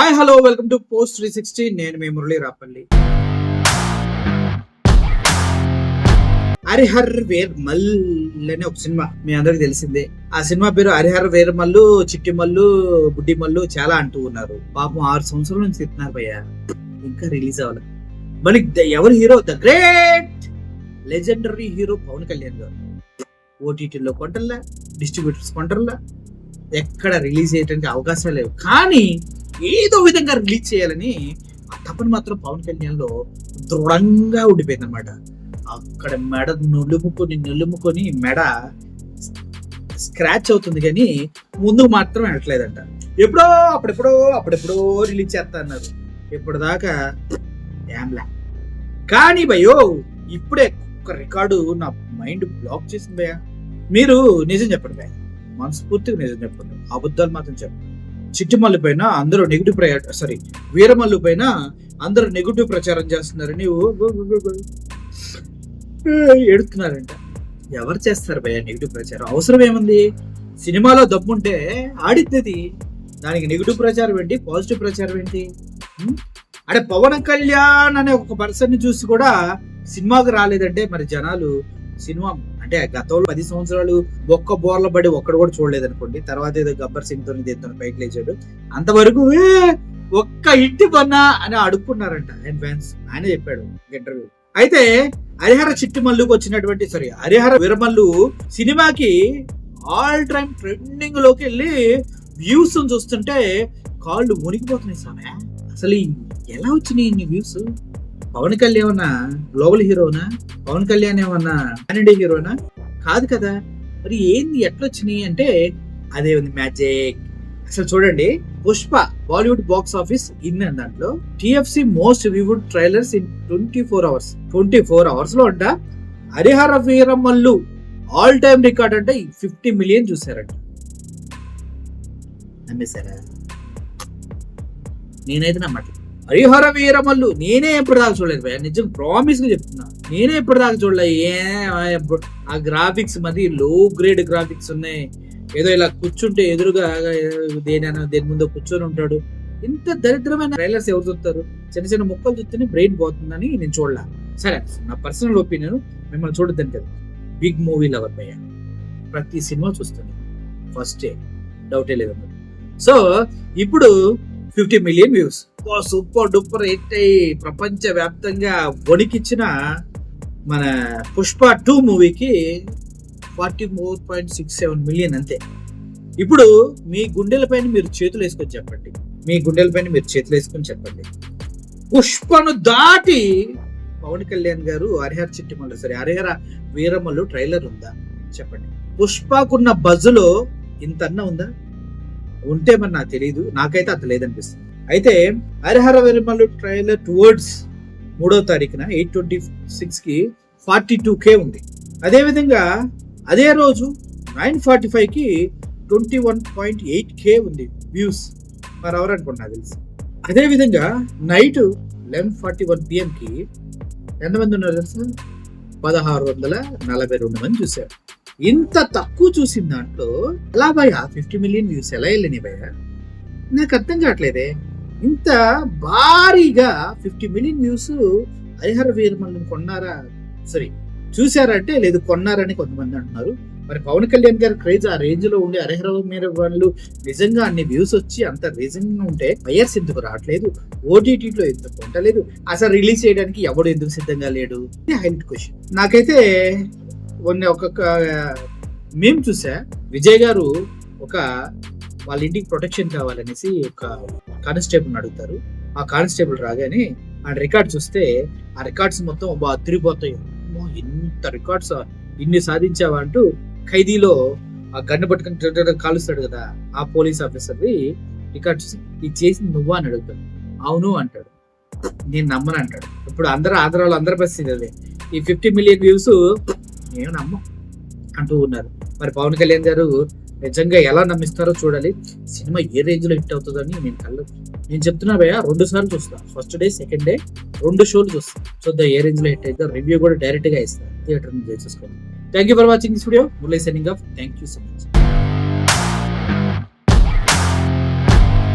Hi hello welcome to post 360. నేను మీ Murali Rapalli. Harihar wear మల్ అనే ఒక సినిమా మీ అందరికి తెలిసిందే. ఆ సినిమా పేరు హరిహర్ వేర్ మల్లు, చిట్టి మల్లు, బుడ్డి మల్లు చాలా అంటూ ఉన్నారు. పాపం 6 సంవత్సరాల నుంచి తిన్నారు భయ్యా, ఇంకా రిలీజ్ అవ్వాలి. మరి ఎవరు hero? The great legendary hero Pawan Kalyan గారు. ఓటీటీలో కొంటల్లా, డిస్ట్రిబ్యూటర్స్ కొంటల్లా, ఎక్కడ రిలీజ్ చేయడానికి అవకాశాలు లేవు. కానీ ఏదో విధంగా రిలీజ్ చేయాలని ఆ తపన మాత్రం పవన్ కళ్యాణ్ లో దృఢంగా ఉండిపోయింది అనమాట. అక్కడ మెడ నులుముకొని మెడ స్క్రాచ్ అవుతుంది, కానీ ముందుకు మాత్రం వెళ్ళట్లేదంట. అప్పుడెప్పుడో రిలీజ్ చేస్తా అన్నారు. ఇప్పటిదాకా డ్యామ్లా. కానీ భయ్యో ఇప్పుడే ఒక రికార్డు నా మైండ్ బ్లాక్ చేసింది భయ్యా. మీరు నిజం చెప్పండి భయ్యా, మనస్ఫూర్తిగా నిజం చెప్పండి, అబద్ధాలు మాత్రం చెప్పండి. చిట్టిమల్లి పైన అందరూ వీరమల్లు పైన అందరూ నెగిటివ్ ప్రచారం చేస్తున్నారని ఎడుతున్నారంట. ఎవరు చేస్తారు భయ్యా నెగిటివ్ ప్రచారం? అవసరం ఏముంది? సినిమాలో దమ్ముంటే ఆడిద్దది, దానికి నెగిటివ్ ప్రచారం ఏంటి, పాజిటివ్ ప్రచారం ఏంటి? అంటే పవన్ కళ్యాణ్ అనే ఒక పర్సన్ ని చూసి కూడా సినిమాకు రాలేదంటే మరి జనాలు సినిమా అంటే గతంలో 10 సంవత్సరాలు ఒక్క బోర్ల పడి ఒక్కడు కూడా చూడలేదు అనుకోండి. తర్వాత ఏదో గబ్బర్ సింగ్ తో పైకి లేచాడు, అంతవరకు ఒక్క హిట్ కొన్నా అని అడుక్కున్నారంట ఆయన ఫ్యాన్స్. ఆయన చెప్పాడు ఇంటర్వ్యూ. అయితే హరిహర చిట్టి మల్లుకి వచ్చినటువంటి హరిహర వీరమల్లు సినిమాకి ఆల్ టైమ్ ట్రెండింగ్ లోకి వెళ్ళి వ్యూస్ చూస్తుంటే కాళ్ళు మునిగిపోతున్నాయి సామె. అసలు ఎలా వచ్చినాయి ఇన్ని వ్యూస్? పవన్ కళ్యాణ్ ఏమన్నా గ్లోబల్ హీరోనా? పవన్ కళ్యాణ్ ఏమన్నా పాన్ ఇండియా హీరోనా? కాదు కదా. మరి ఏంది ఎట్లా వచ్చినాయి అంటే అదే ఉంది మ్యాజిక్. అసలు చూడండి, Pushpa Bollywood box office in దాంట్లో TFC most viewed trailers in 24 hours లో అంట Harihara Veeramallu all time record అంటే 50 మిలియన్ చూసారంట. నమ్మేశారా? నేనైతే నమ్మట్లేదు. హరిహర వీరమల్లు నేనే ఎప్పుడు దాకా చూడలేదు భయ్యా, నిజం ప్రామిస్ గా చెప్తున్నా. నేనే ఎప్పుడు దాకా చూడలేదు. ఆ గ్రాఫిక్స్ మరి లో గ్రేడ్ గ్రాఫిక్స్ ఉన్నాయి. ఏదో ఇలా కూర్చుంటే ఎదురుగా దేని ముందు కూర్చొని ఉంటాడు. ఇంత దరిద్రమైన ట్రైలర్స్ ఎవరు చూస్తారు? చిన్న చిన్న ముక్కలు చూస్తేనే బ్రెయిన్ పోతుందని నేను చూడలే. సరే, నా పర్సనల్ ఒపీనియన్, మిమ్మల్ని చూడద్దని కదా. బిగ్ మూవీ లవర్ భయ్యా, ప్రతి సినిమా చూస్తాను ఫస్ట్ డే, డౌటే లేదు. సో ఇప్పుడు 50 million views, super duper hit అయ్యి ప్రపంచ వ్యాప్తంగా వణికిచ్చిన మన పుష్ప 2 మూవీకి 44.67 మిలియన్ అంతే. ఇప్పుడు మీ గుండెలపైన మీరు చేతులు వేసుకొని చెప్పండి, పుష్పను దాటి పవన్ కళ్యాణ్ గారు హరిహర వీరమల్లు ట్రైలర్ ఉందా? చెప్పండి. పుష్పకున్న బజ్జులో ఇంత అన్న ఉందా? ఉంటే మరి నాకు తెలియదు, నాకైతే అంత లేదనిపిస్తుంది. అయితే హరిహర వీరమల్లు ట్రైలర్ టువర్డ్స్ 3వ తారీఖున 8/26 కి 42K ఉంది. అదే విధంగా అదే రోజు 9/45 కి 21.8K ఉంది వ్యూస్ పర్ అవర్ అనుకుంటా తెలుసు. అదే విధంగా నైట్ 11:41 PM కి ఎంతమంది ఉన్నారు తెలుసా? 1642 మంది చూశారు. ఇంత తక్కువ చూసిన దాంట్లో ఎలా భయ్యా 50 మిలియన్ వ్యూస్ ఎలా వెళ్ళినాయి భయ్యా? నాకు అర్థం కావట్లేదే. ఇంత భారీగా 50 మిలియన్ వ్యూస్ హరిహర వీరమల్లు చూసారంటే లేదు కొన్నారని కొంతమంది అంటున్నారు. మరి పవన్ కళ్యాణ్ గారి క్రేజ్ ఆ రేంజ్ లో ఉండి హరిహర వీరమల్లు నిజంగా అన్ని వ్యూస్ వచ్చి అంత రీజన్గా ఉంటే బయర్స్ ఎందుకు రావట్లేదు? ఓటీటీలో ఎందుకు ఉండలేదు? అసలు రిలీజ్ చేయడానికి ఎవడు ఎందుకు సిద్ధంగా లేడు? Highlight question. నాకైతే ఒక్కొక్క మేము చూసా, విజయ్ గారు వాళ్ళ ఇంటికి ప్రొటెక్షన్ కావాలనేసి ఒక కానిస్టేబుల్ అడుగుతారు. ఆ కానిస్టేబుల్ రాగానే ఆ రికార్డ్ చూస్తే ఆ రికార్డ్స్ మొత్తం తిరిగిపోతాయి. ఇంత రికార్డ్స్ ఇన్ని సాధించావా అంటూ ఖైదీలో ఆ గన్ను పట్టుకుని కాలుస్తాడు కదా, ఆ పోలీస్ ఆఫీసర్ది రికార్డ్ చూసి ఇది చేసింది నువ్వా అని అడుగుతాడు. అవును అంటాడు. నేను నమ్మను అంటాడు. ఇప్పుడు ఆంధ్రాలో అందరి పరిస్థితి అదే. ఈ 50 మిలియన్ వ్యూస్ నేను నమ్మం అంటూ ఉన్నారు. మరి పవన్ కళ్యాణ్ గారు నిజంగా ఎలా నమ్మిస్తారో చూడాలి. సినిమా ఏ రేంజ్ లో హిట్ అవుతుందని నేను చెప్తున్నా భయ్యా. 2 సార్లు చూస్తా, ఫస్ట్ డే సెకండ్ డే 2 షోలు చూస్తా. చూద్దాం ఏ రేంజ్ లో హిట్ అయితే. రివ్యూ కూడా డైరెక్ట్ గా ఇస్తాను థియేటర్ నుంచి చేసుకోండి. Thank you for watching this video. Murali signing off. Thank you so much.